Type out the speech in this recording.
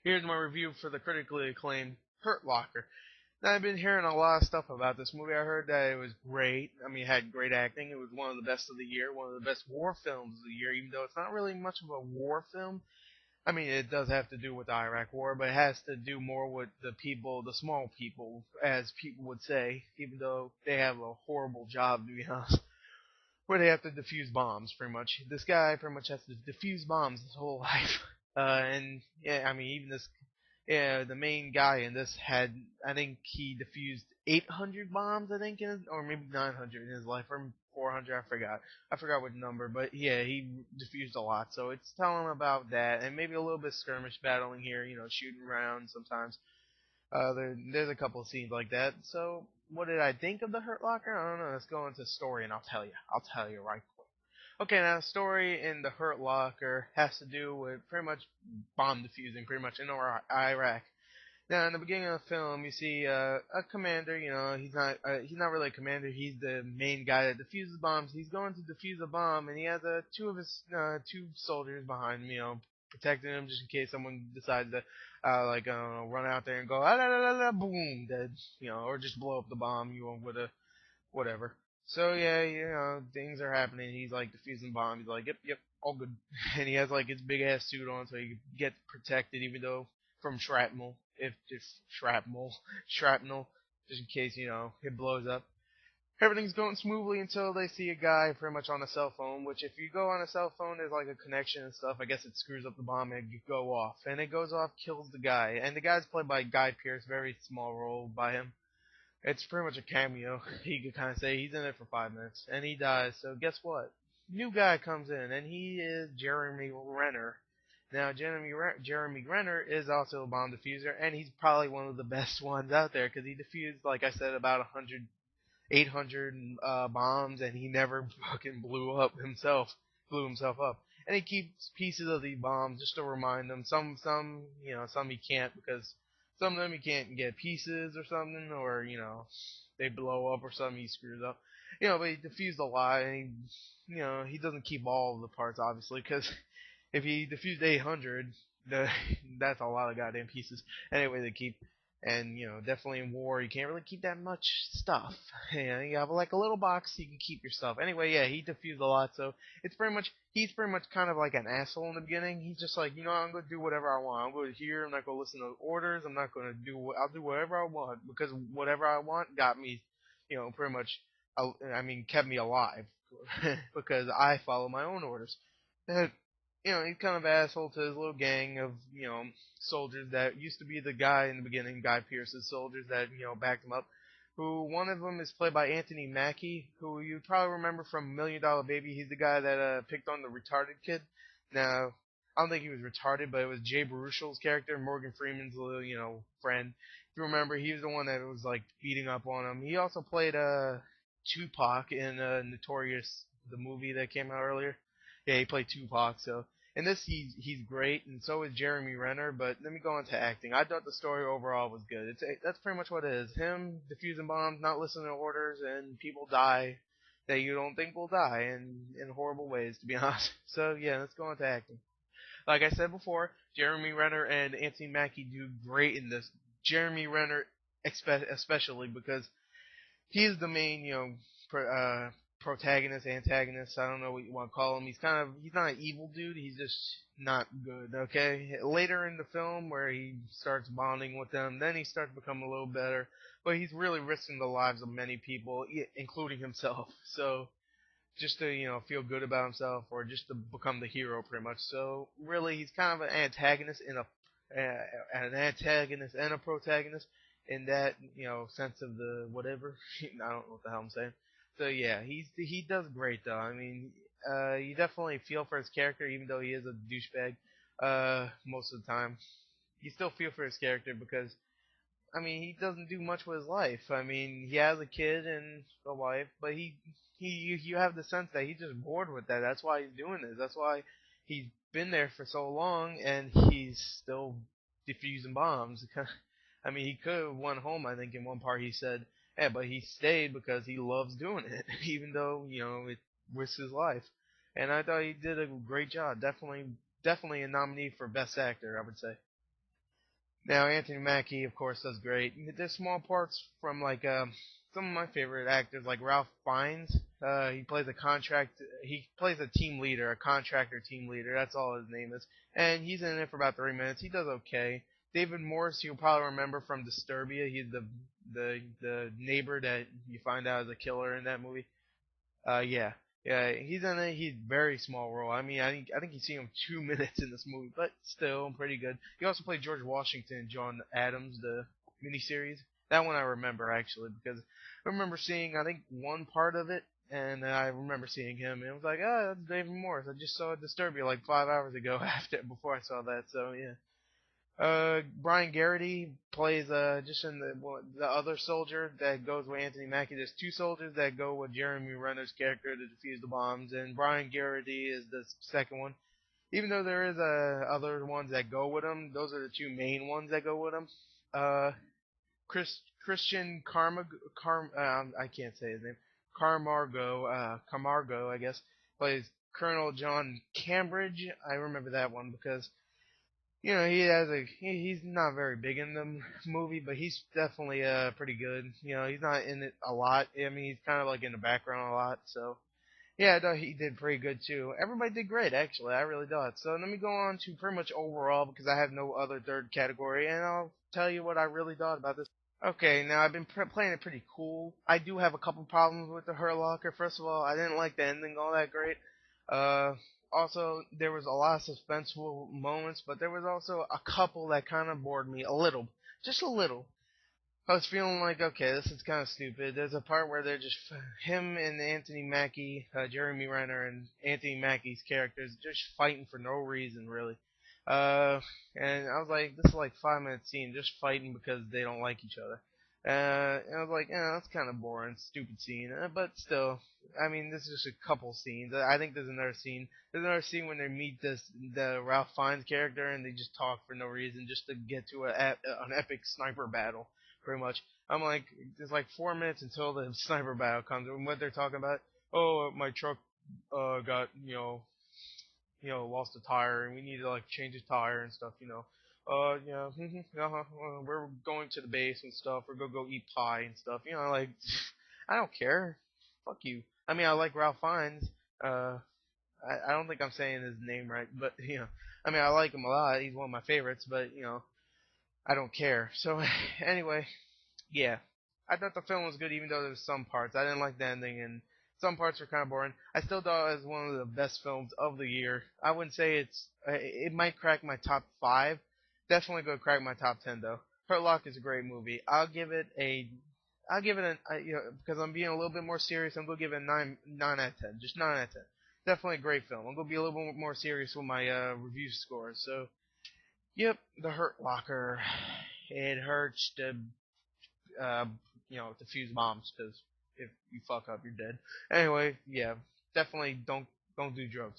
Here's my review for the critically acclaimed Hurt Locker. Now, I've been hearing a lot of stuff about this movie. I heard that it was great. I mean, it had great acting. It was one of the best of the year, one of the best war films of the year, even though it's not really much of a war film. I mean, it does have to do with the Iraq War, but it has to do more with the people, the small people, as people would say, even though they have a horrible job, to be honest, where they have to defuse bombs, pretty much. This guy pretty much has to defuse bombs his whole life. And yeah, I mean, even this, yeah, the main guy in this had, I think he defused 800 bombs, I think, or maybe 900 in his life, or 400, I forgot what number, but yeah, he defused a lot. So it's telling about that, and maybe a little bit skirmish battling here, shooting around sometimes. There's a couple of scenes like that. So what did I think of the Hurt Locker? I don't know. Let's go into story, and I'll tell you. I'll tell you right quick. Okay, now the story in the Hurt Locker has to do with pretty much bomb defusing, pretty much in Iraq. Now, in the beginning of the film, you see a commander. He's not really a commander. He's the main guy that defuses bombs. He's going to defuse a bomb, and he has two of his two soldiers behind him, protecting him just in case someone decides to like I don't know, run out there and go ah, la, la, la, la, boom, dead, or just blow up the bomb, with a whatever. So yeah, things are happening. He's like defusing bombs. He's like, yep, yep, all good. And he has like his big ass suit on, so he gets protected, even though from shrapnel, if shrapnel, just in case it blows up. Everything's going smoothly until they see a guy pretty much on a cell phone. Which, if you go on a cell phone, there's like a connection and stuff. I guess it screws up the bomb and it go off, and it goes off, kills the guy. And the guy's played by Guy Pearce, very small role by him. It's pretty much a cameo. You could kind of say he's in it for 5 minutes, and he dies. So guess what? New guy comes in, and he is Jeremy Renner. Now, Jeremy Renner is also a bomb diffuser, and he's probably one of the best ones out there because he diffused, like I said, about 800 bombs, and he never fucking blew himself up. And he keeps pieces of the bombs just to remind them. Some he can't because some of them he can't get pieces or something, or they blow up or something. He screws up, But he defused a lot, and he doesn't keep all of the parts obviously, because if he defused 800, the, that's a lot of goddamn pieces. Anyway, they keep. And definitely in war, you can't really keep that much stuff. You have like a little box you can keep your stuff. Anyway, yeah, he defused a lot, so he's pretty much kind of like an asshole in the beginning. He's just like, I'm gonna do whatever I want. I'm gonna here. I'm not gonna listen to orders. I'm not gonna do. I'll do whatever I want because whatever I want got me, pretty much. I mean, kept me alive because I follow my own orders. And he's kind of an asshole to his little gang of, soldiers that used to be the guy in the beginning, Guy Pearce's soldiers that, backed him up. Who one of them is played by Anthony Mackie, who you probably remember from Million Dollar Baby. He's the guy that picked on the retarded kid. Now, I don't think he was retarded, but it was Jay Baruchel's character, Morgan Freeman's little, friend. If you remember, he was the one that was like beating up on him. He also played Tupac in Notorious, the movie that came out earlier. Yeah, he played Tupac. So in this, he's great, and so is Jeremy Renner. But let me go into acting. I thought the story overall was good. That's pretty much what it is. Him defusing bombs, not listening to orders, and people die that you don't think will die, in horrible ways, to be honest. So yeah, let's go into acting. Like I said before, Jeremy Renner and Anthony Mackie do great in this. Jeremy Renner especially because he's the main, protagonist, antagonist. I don't know what you want to call him. He's not an evil dude. He's just not good. Okay. Later in the film, where he starts bonding with them, then he starts to become a little better. But he's really risking the lives of many people, including himself. So just to feel good about himself, or just to become the hero, pretty much. So really, he's kind of an antagonist and a protagonist in that sense of the whatever. I don't know what the hell I'm saying. So yeah, he does great though. I mean, you definitely feel for his character, even though he is a douchebag. Most of the time, you still feel for his character because I mean, he doesn't do much with his life. I mean, he has a kid and a wife, but you have the sense that he's just bored with that. That's why he's doing this. That's why he's been there for so long and he's still defusing bombs. I mean, he could have went home. I think in one part he said, "Yeah," but he stayed because he loves doing it, even though it risks his life. And I thought he did a great job. Definitely a nominee for best actor, I would say. Now Anthony Mackie, of course, does great. There's small parts from like some of my favorite actors, like Ralph Fiennes. He plays a contract. He plays a team leader, a contractor team leader. That's all his name is, and he's in it for about 3 minutes. He does okay. David Morse, you'll probably remember from Disturbia. He's the neighbor that you find out is a killer in that movie. Yeah, yeah, he's in it. He's very small role. I mean, I think you see him 2 minutes in this movie, but still pretty good. He also played George Washington in John Adams, the miniseries. That one I remember actually because I remember seeing I think one part of it, and I remember seeing him, and it was like, oh, that's David Morse. I just saw Disturbia like 5 hours ago after before I saw that. So yeah. Brian Garrity plays just in the other soldier that goes with Anthony Mackie. There's two soldiers that go with Jeremy Renner's character to defuse the bombs, and Brian Garrity is the second one. Even though there is other ones that go with him, those are the two main ones that go with him. Uh, Christian I can't say his name. Camargo, I guess, plays Colonel John Cambridge. I remember that one because he's not very big in the movie, but he's definitely pretty good. He's not in it a lot. I mean, he's kind of like in the background a lot. So yeah, no, he did pretty good too. Everybody did great actually. I really thought. So let me go on to pretty much overall because I have no other third category, and I'll tell you what I really thought about this. Okay, now I've been playing it pretty cool. I do have a couple problems with the Hurt Locker. First of all, I didn't like the ending all that great. Uh, Also, there was a lot of suspenseful moments, but there was also a couple that kind of bored me a little, just a little. I was feeling like, okay, this is kind of stupid. There's a part where they're just him and Anthony Mackie, Jeremy Renner, and Anthony Mackie's characters just fighting for no reason, really. Uh, and I was like, this is like 5 minute scene, just fighting because they don't like each other. And I was like, that's kind of boring, stupid scene. But still, I mean, this is just a couple scenes. I think there's another scene. There's another scene when they meet the Ralph Fiennes character and they just talk for no reason, just to get to an epic sniper battle pretty much. I'm like, there's like 4 minutes until the sniper battle comes, and what they're talking about, oh, my truck got lost a tire, and we need to like change a tire and stuff, yeah, we're going to the base and stuff. We're gonna go eat pie and stuff, like I don't care, fuck you. I mean, I like Ralph Fiennes. I don't think I'm saying his name right, but I mean, I like him a lot. He's one of my favorites, but I don't care. So anyway, yeah, I thought the film was good, even though there was some parts I didn't like the ending, and some parts were kind of boring. I still thought it was one of the best films of the year. I wouldn't say it might crack my top five. Definitely gonna crack my top 10 though. Hurt Lock is a great movie. I'll give it because I'm being a little bit more serious. I'm gonna give it a nine out of 10, just 9 out of 10. Definitely a great film. I'm gonna be a little bit more serious with my review scores. So, yep, The Hurt Locker. It hurts to uh, defuse bombs because if you fuck up, you're dead. Anyway, yeah, definitely don't do drugs.